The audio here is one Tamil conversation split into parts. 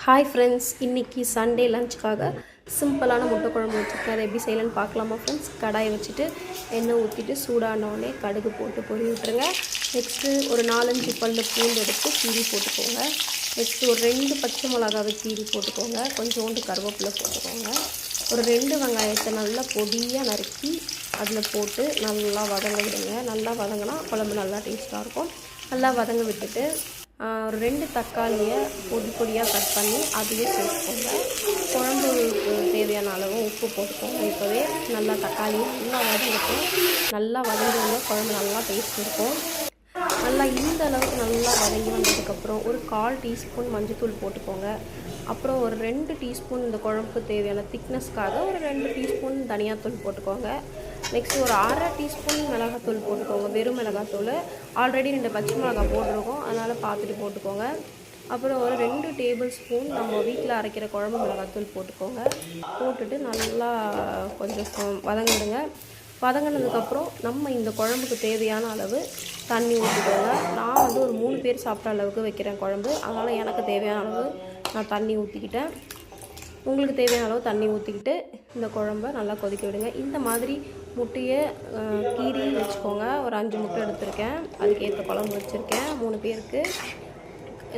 ஹாய் ஃப்ரெண்ட்ஸ், இன்றைக்கி சண்டே லஞ்சுக்காக சிம்பிளான முட்டை குழம்பு வச்சுருக்கேன். அதை எப்படி செய்யலான்னு பார்க்கலாமா ஃப்ரெண்ட்ஸ்? கடாயை வச்சுட்டு எண்ணெய் ஊற்றிட்டு சூடானோடனே கடுகு போட்டு பொரி விட்டுருங்க. நெக்ஸ்ட்டு ஒரு 4-5 பல்லு பூண்டு எடுத்து கீரி போட்டுக்கோங்க. நெக்ஸ்ட்டு ஒரு 2 பச்சை மிளகாவை கீரி போட்டுக்கோங்க. கொஞ்சோண்டு கருவேப்பிலை போட்டுக்கோங்க. ஒரு 2 வெங்காயத்தை நல்லா பொடியாக நறுக்கி அதில் போட்டு நல்லா வதங்க விடுங்க. நல்லா வதங்கினா குழம்பு நல்லா டேஸ்ட்டாக இருக்கும். நல்லா வதங்க விட்டுட்டு ஒரு 2 தக்காளியை பொடி பொடியாக கட் பண்ணி அதையே சேர்த்துக்கோங்க. குழம்புக்கு தேவையான அளவு உப்பு போட்டுக்கோங்க. இப்போவே நல்லா தக்காளி நல்லா வதங்கட்டும். நல்லா வதங்கி வந்தால் குழம்பு நல்லா டேஸ்ட் இருக்கும். நல்லா இந்த அளவுக்கு நல்லா வதங்கி வந்ததுக்கப்புறம் ஒரு 1/4 டீஸ்பூன் மஞ்சள்தூள் போட்டுக்கோங்க. அப்புறம் ஒரு 2 டீஸ்பூன் இந்த குழம்புக்கு தேவையான திக்னஸ்க்காக ஒரு 2 டீஸ்பூன் தனியாத்தூள் போட்டுக்கோங்க. நெக்ஸ்ட்டு ஒரு 1/2 டீஸ்பூன் மிளகாத்தூள் போட்டுக்கோங்க. வெறும் மிளகாத்தூள். ஆல்ரெடி 2 பச்சை மிளகாய் போட்டிருக்கோம், அதனால் பார்த்துட்டு போட்டுக்கோங்க. அப்புறம் ஒரு 2 டேபிள் ஸ்பூன் நம்ம வீட்டில் அரைக்கிற குழம்பு மிளகாத்தூள் போட்டுக்கோங்க. போட்டுட்டு நல்லா கொஞ்சம் வதங்கிடுங்க. வதங்கினதுக்கப்புறம் நம்ம இந்த குழம்புக்கு தேவையான அளவு தண்ணி ஊற்றிக்கோங்க. நான் வந்து ஒரு 3 பேர் சாப்பிட்ற அளவுக்கு வைக்கிறேன் குழம்பு, அதனால் எனக்கு தேவையான அளவு நான் தண்ணி ஊற்றிக்கிட்டேன். உங்களுக்கு தேவையான அளவு தண்ணி ஊற்றிக்கிட்டு இந்த குழம்ப நல்லா கொதிக்க விடுங்க. இந்த மாதிரி முட்டையை கீரி வச்சுக்கோங்க. ஒரு 5 முட்டை எடுத்திருக்கேன், அதுக்கேற்ற குழம்பு வச்சுருக்கேன் 3 பேருக்கு.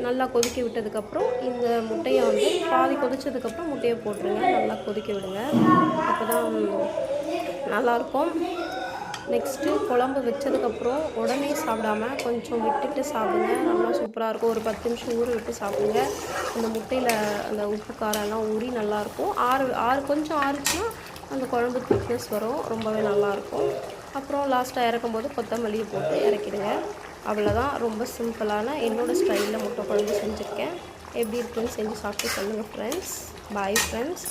நல்லா கொதிக்க விட்டதுக்கப்புறம் இந்த முட்டையை வந்து பாதி கொதித்ததுக்கப்புறம் முட்டையை போட்டுருங்க. நல்லா கொதிக்க விடுங்க, அப்போ தான் நல்லாயிருக்கும். நெக்ஸ்ட்டு குழம்பு வச்சதுக்கப்புறம் உடனே சாப்பிடாம கொஞ்சம் விட்டுட்டு சாப்பிடுங்க. நல்லா சூப்பராக இருக்கும். ஒரு 10 நிமிஷம் ஊற விட்டு சாப்பிடுங்க. அந்த முட்டையில் அந்த உப்பு காரம்லாம் ஊறி நல்லாயிருக்கும். கொஞ்சம் ஆறுச்சுன்னா அந்த குழம்பு திக்னஸ் வரும், ரொம்பவே நல்லாயிருக்கும். அப்புறம் லாஸ்ட்டாக இறக்கும்போது கொத்தமல்லியை போட்டு இறக்கிடுங்க. அவ்வளோதான். ரொம்ப சிம்பிளான என்னோடய ஸ்டைலில் முட்டை குழம்பு செஞ்சுருக்கேன். எப்படி இருக்குன்னு செஞ்சு சாப்பிட்டு சொல்லுங்கள் ஃப்ரெண்ட்ஸ். Bye friends.